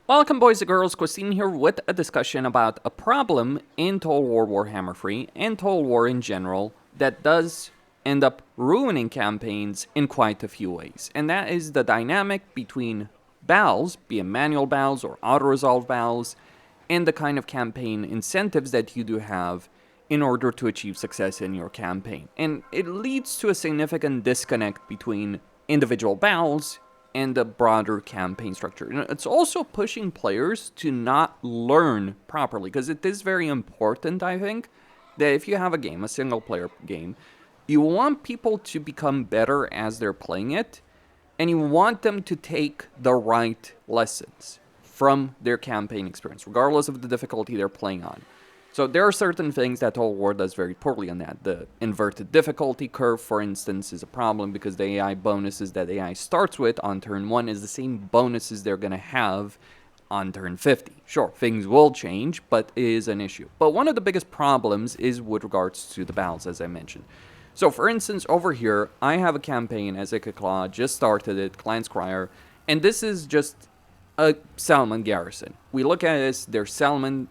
Welcome boys and girls, Christine here with a discussion about a problem in Total War Warhammer 3 and Total War in general that does end up ruining campaigns in quite a few ways. And that is the dynamic between battles, be it manual battles or auto-resolve battles, and the kind of campaign incentives that you do have in order to achieve success in your campaign. And it leads to a significant disconnect between individual battles and the broader campaign structure. And it's also pushing players to not learn properly, because it is very important, I think, that if you have a game, a single player game, you want people to become better as they're playing it, and you want them to take the right lessons from their campaign experience, regardless of the difficulty they're playing on. So there are certain things that Total War does very poorly on that. The inverted difficulty curve, for instance, is a problem because the AI bonuses that AI starts with on turn 1 is the same bonuses they're going to have on turn 50. Sure, things will change, but it is an issue. But one of the biggest problems is with regards to the battles, as I mentioned. So for instance, over here, I have a campaign as Claw, just started it, Clan Scryer, and this is just a Salmon garrison. We look at it as their Salmon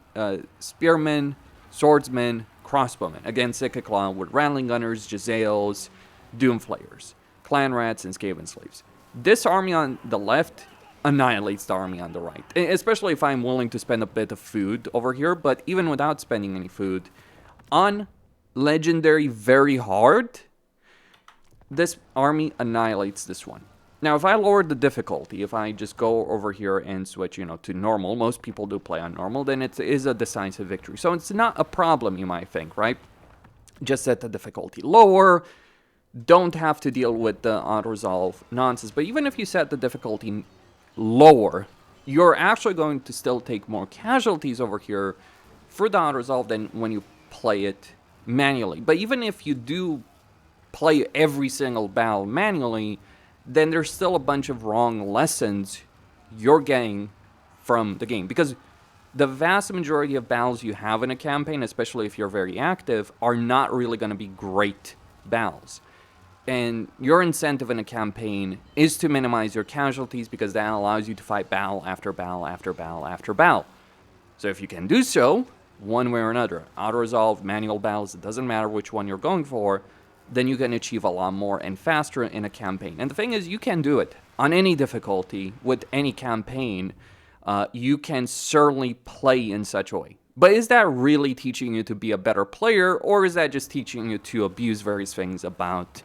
spearmen, swordsmen, crossbowmen against Claw with rattling gunners, Jezzails, doomflayers, clan rats, and Skaven slaves. This army on the left annihilates the army on the right, especially if I'm willing to spend a bit of food over here. But even without spending any food, on legendary very hard, this army annihilates this one. Now, if I lower the difficulty, if I just go over here and switch, to normal, most people do play on normal, then it is a decisive victory. So it's not a problem, you might think, right? Just set the difficulty lower, don't have to deal with the auto-resolve nonsense. But even if you set the difficulty lower, you're actually going to still take more casualties over here for the auto-resolve than when you play it manually. But even if you do play every single battle manually, then there's still a bunch of wrong lessons you're getting from the game. Because the vast majority of battles you have in a campaign, especially if you're very active, are not really going to be great battles. And your incentive in a campaign is to minimize your casualties, because that allows you to fight battle after battle after battle after battle. So if you can do so, one way or another, auto-resolve, manual battles, it doesn't matter which one you're going for, then you can achieve a lot more and faster in a campaign. And the thing is, you can do it on any difficulty with any campaign. You can certainly play in such a way. But is that really teaching you to be a better player, or is that just teaching you to abuse various things about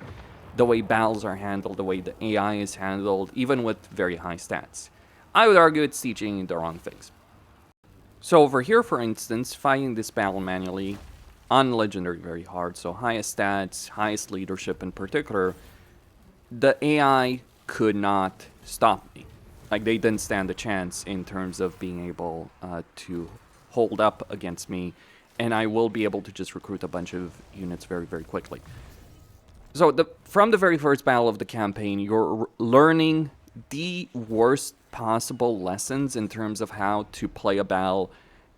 the way battles are handled, the way the AI is handled, even with very high stats? I would argue it's teaching you the wrong things. So over here, for instance, fighting this battle manually on legendary very hard, so highest stats, highest leadership in particular, the AI could not stop me. Like, they didn't stand a chance in terms of being able to hold up against me, and I will be able to just recruit a bunch of units very, very quickly. So from the very first battle of the campaign, you're learning the worst possible lessons in terms of how to play a battle.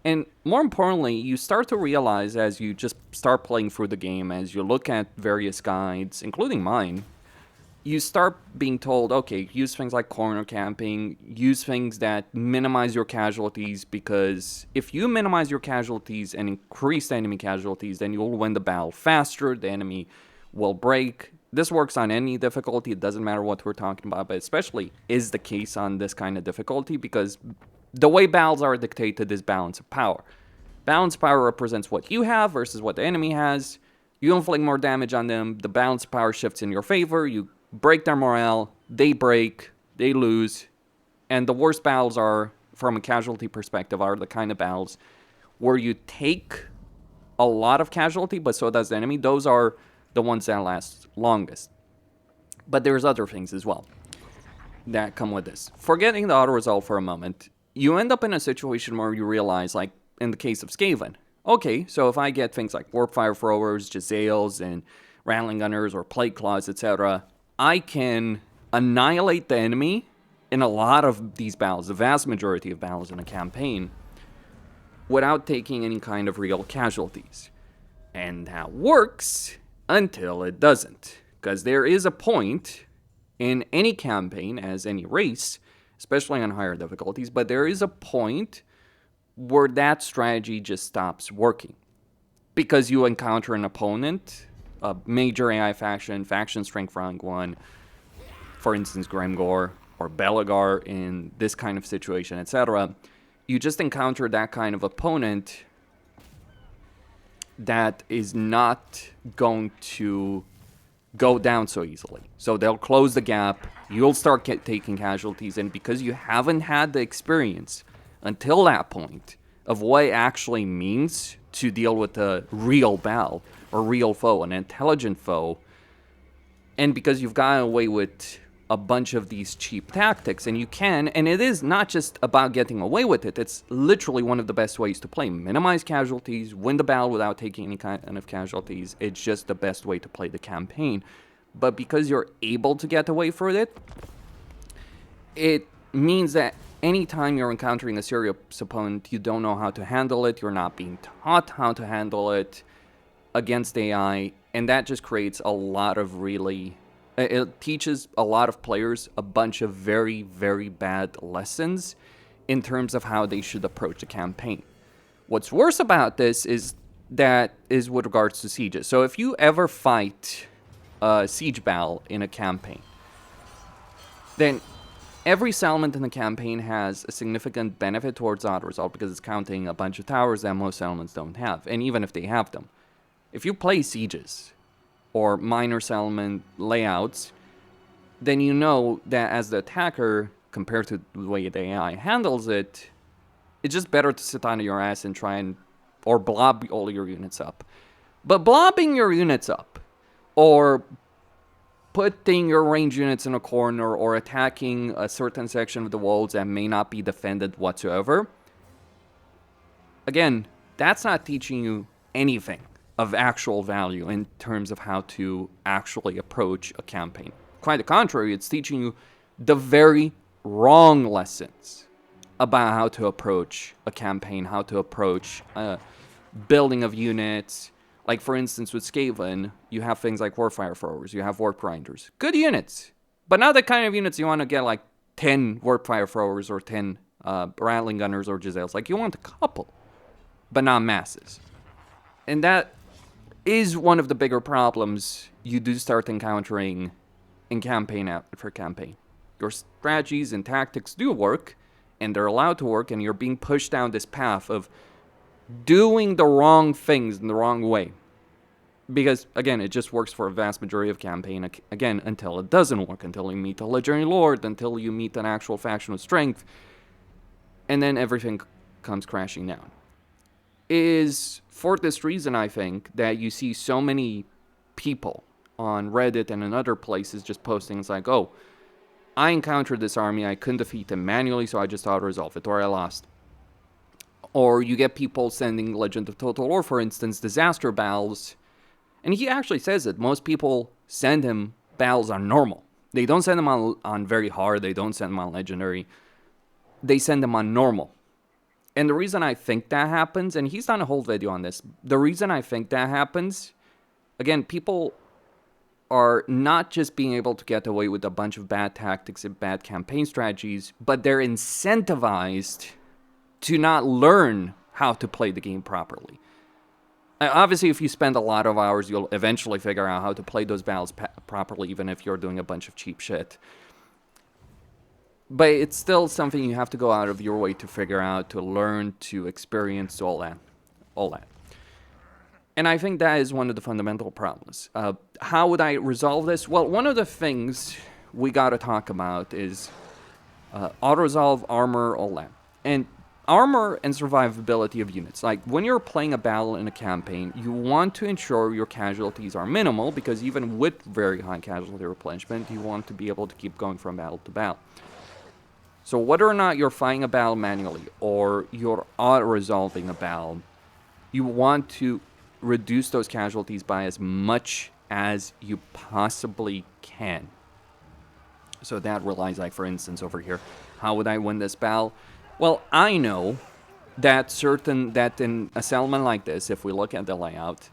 And more importantly, you start to realize as you just start playing through the game, as you look at various guides, including mine, you start being told, okay, use things like corner camping, use things that minimize your casualties, because if you minimize your casualties and increase the enemy casualties, then you'll win the battle faster, the enemy will break. This works on any difficulty, it doesn't matter what we're talking about, but especially is the case on this kind of difficulty, because the way battles are dictated is balance of power. Balance of power represents what you have versus what the enemy has. You inflict more damage on them, the balance of power shifts in your favor, you break their morale, they break, they lose. And the worst battles are, from a casualty perspective, are the kind of battles where you take a lot of casualty, but so does the enemy. Those are the ones that last longest. But there's other things as well that come with this. Forgetting the auto-resolve for a moment, you end up in a situation where you realize, like in the case of Skaven, okay, so if I get things like warp fire throwers, Jezzails, and rattling gunners, or plague claws, etc., I can annihilate the enemy in a lot of these battles, the vast majority of battles in a campaign, without taking any kind of real casualties. And that works until it doesn't. Because there is a point in any campaign, as any race, especially on higher difficulties. But there is a point where that strategy just stops working because you encounter an opponent, a major AI faction strength rank 1, for instance, Grimgor or Belagar in this kind of situation, etc. You just encounter that kind of opponent that is not going to go down so easily. So they'll close the gap, you'll start taking casualties, and because you haven't had the experience until that point of what it actually means to deal with a real battle or real foe, an intelligent foe, and because you've gotten away with a bunch of these cheap tactics, and you can, and it is not just about getting away with it, it's literally one of the best ways to play. Minimize casualties, win the battle without taking any kind of casualties. It's just the best way to play the campaign. But because you're able to get away from it, it means that anytime you're encountering a serious opponent, you don't know how to handle it, you're not being taught how to handle it against AI, and that just creates a lot of really... It teaches a lot of players a bunch of very, very bad lessons in terms of how they should approach a campaign. What's worse about this is with regards to sieges. So if you ever fight a siege battle in a campaign, then every settlement in the campaign has a significant benefit towards auto-resolve because it's counting a bunch of towers that most settlements don't have, and even if they have them. If you play sieges or minor settlement layouts, then you know that as the attacker, compared to the way the AI handles it, it's just better to sit on your ass and try and, or blob all your units up. But blobbing your units up, or putting your range units in a corner, or attacking a certain section of the walls that may not be defended whatsoever, again, that's not teaching you anything of actual value in terms of how to actually approach a campaign. Quite the contrary, it's teaching you the very wrong lessons about how to approach a campaign, how to approach building of units. Like, for instance, with Skaven, you have things like Warfire Throwers, you have Warp Grinders. Good units, but not the kind of units you want to get like 10 Warpfire Throwers or 10 Rattling Gunners or Giselles. Like, you want a couple, but not masses. And that is one of the bigger problems you do start encountering in campaign after campaign. Your strategies and tactics do work, and they're allowed to work, and you're being pushed down this path of doing the wrong things in the wrong way. Because, again, it just works for a vast majority of campaign, again, until it doesn't work, until you meet a legendary lord, until you meet an actual faction with strength, and then everything comes crashing down. Is for this reason, I think, that you see so many people on Reddit and in other places just posting, it's like, oh, I encountered this army, I couldn't defeat them manually, so I just auto-resolve it, or I lost. Or you get people sending Legend of Total War, for instance, disaster battles, and he actually says that most people send him battles on normal. They don't send them on very hard, they don't send them on legendary, they send them on normal. And the reason I think that happens, and he's done a whole video on this, the reason I think that happens, again, people are not just being able to get away with a bunch of bad tactics and bad campaign strategies, but they're incentivized to not learn how to play the game properly. Obviously, if you spend a lot of hours, you'll eventually figure out how to play those battles properly, even if you're doing a bunch of cheap shit. But it's still something you have to go out of your way to figure out, to learn, to experience, all that. And I think that is one of the fundamental problems. How would I resolve this? Well, one of the things we got to talk about is auto-resolve, armor, all that. And armor and survivability of units. Like, when you're playing a battle in a campaign, you want to ensure your casualties are minimal, because even with very high casualty replenishment, you want to be able to keep going from battle to battle. So whether or not you're fighting a battle manually or you're auto-resolving a battle, you want to reduce those casualties by as much as you possibly can. So that relies, like, for instance, over here, how would I win this battle? Well, I know that in a settlement like this, if we look at the layout,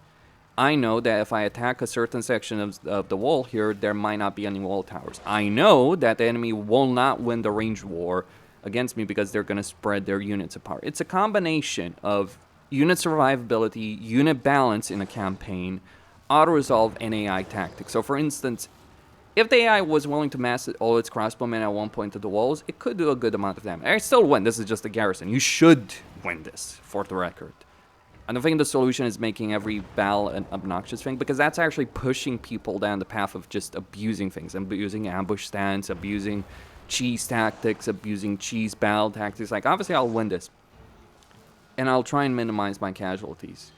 I know that if I attack a certain section of the wall here, there might not be any wall towers. I know that the enemy will not win the ranged war against me because they're going to spread their units apart. It's a combination of unit survivability, unit balance in a campaign, auto-resolve, and AI tactics. So for instance, if the AI was willing to mass all its crossbowmen at one point to the walls, it could do a good amount of damage. I still win. This is just a garrison. You should win this, for the record. I don't think the solution is making every battle an obnoxious thing, because that's actually pushing people down the path of just abusing things, abusing ambush stance, abusing cheese tactics, abusing cheese battle tactics. Like, obviously I'll win this, and I'll try and minimize my casualties.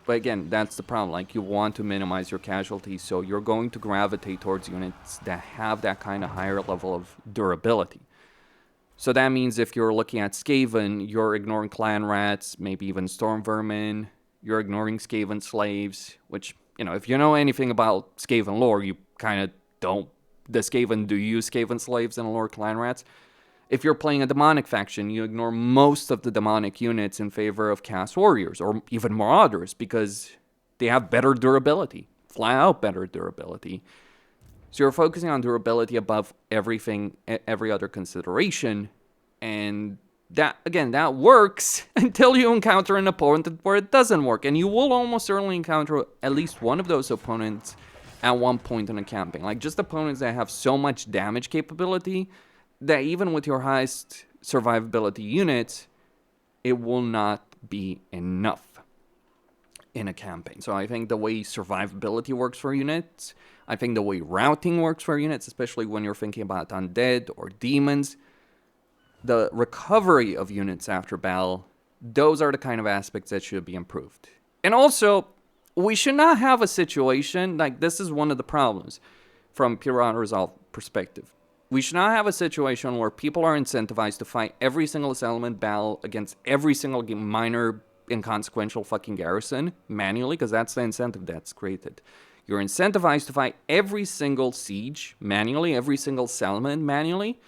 But again, that's the problem. Like, you want to minimize your casualties, so you're going to gravitate towards units that have that kind of higher level of durability. So that means if you're looking at Skaven, you're ignoring clan rats, maybe even storm vermin. You're ignoring Skaven slaves, which, you know, if you know anything about Skaven lore, you kind of don't. The Skaven do use Skaven slaves in lore clan rats. If you're playing a demonic faction, you ignore most of the demonic units in favor of cast warriors or even marauders because they have better durability, flat out better durability. So you're focusing on durability above everything, every other consideration. And that, again, that works until you encounter an opponent where it doesn't work. And you will almost certainly encounter at least one of those opponents at one point in a campaign. Like, just opponents that have so much damage capability that even with your highest survivability units, it will not be enough in a campaign. So I think the way survivability works for units, I think the way routing works for units, especially when you're thinking about undead or demons, the recovery of units after battle, those are the kind of aspects that should be improved. And also, we should not have a situation, like, this is one of the problems from pure unresolved perspective. We should not have a situation where people are incentivized to fight every single settlement battle against every single minor inconsequential fucking garrison manually, because that's the incentive that's created. You're incentivized to fight every single siege manually, every single settlement manually,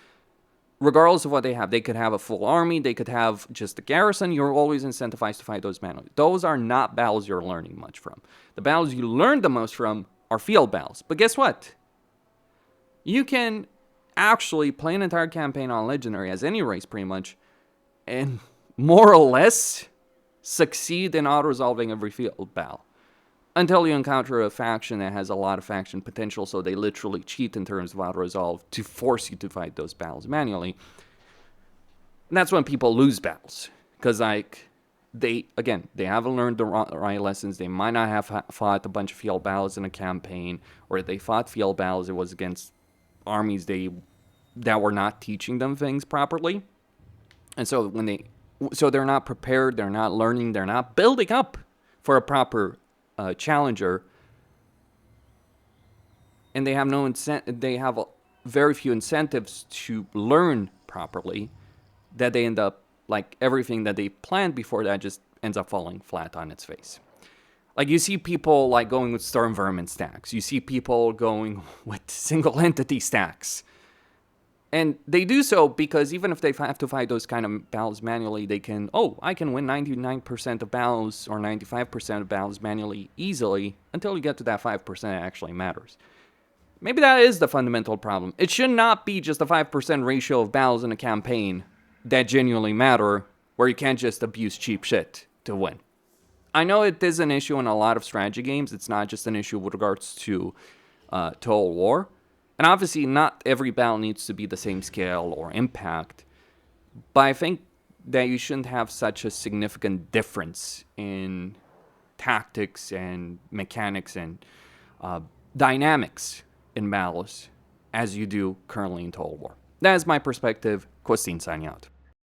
regardless of what they have. They could have a full army, they could have just a garrison. You're always incentivized to fight those manually. Those are not battles you're learning much from. The battles you learn the most from are field battles. But guess what? You can actually play an entire campaign on Legendary as any race pretty much, and more or less succeed in auto-resolving every field battle. Until you encounter a faction that has a lot of faction potential, so they literally cheat in terms of auto-resolve to force you to fight those battles manually. And that's when people lose battles. Because, like, they haven't learned the right lessons. They might not have fought a bunch of field battles in a campaign, or if they fought field battles, it was against armies that were not teaching them things properly. And so they're not prepared, they're not learning, they're not building up for a proper challenger, and they have very few incentives to learn properly, that they end up, like, everything that they planned before that just ends up falling flat on its face. Like, you see people, like, going with Storm Vermin stacks. You see people going with single entity stacks. And they do so because even if they have to fight those kind of battles manually, they can, I can win 99% of battles or 95% of battles manually easily, until you get to that 5% that actually matters. Maybe that is the fundamental problem. It should not be just a 5% ratio of battles in a campaign that genuinely matter, where you can't just abuse cheap shit to win. I know it is an issue in a lot of strategy games. It's not just an issue with regards to Total War. And obviously, not every battle needs to be the same scale or impact. But I think that you shouldn't have such a significant difference in tactics and mechanics and dynamics in battles as you do currently in Total War. That is my perspective. Costin signing out.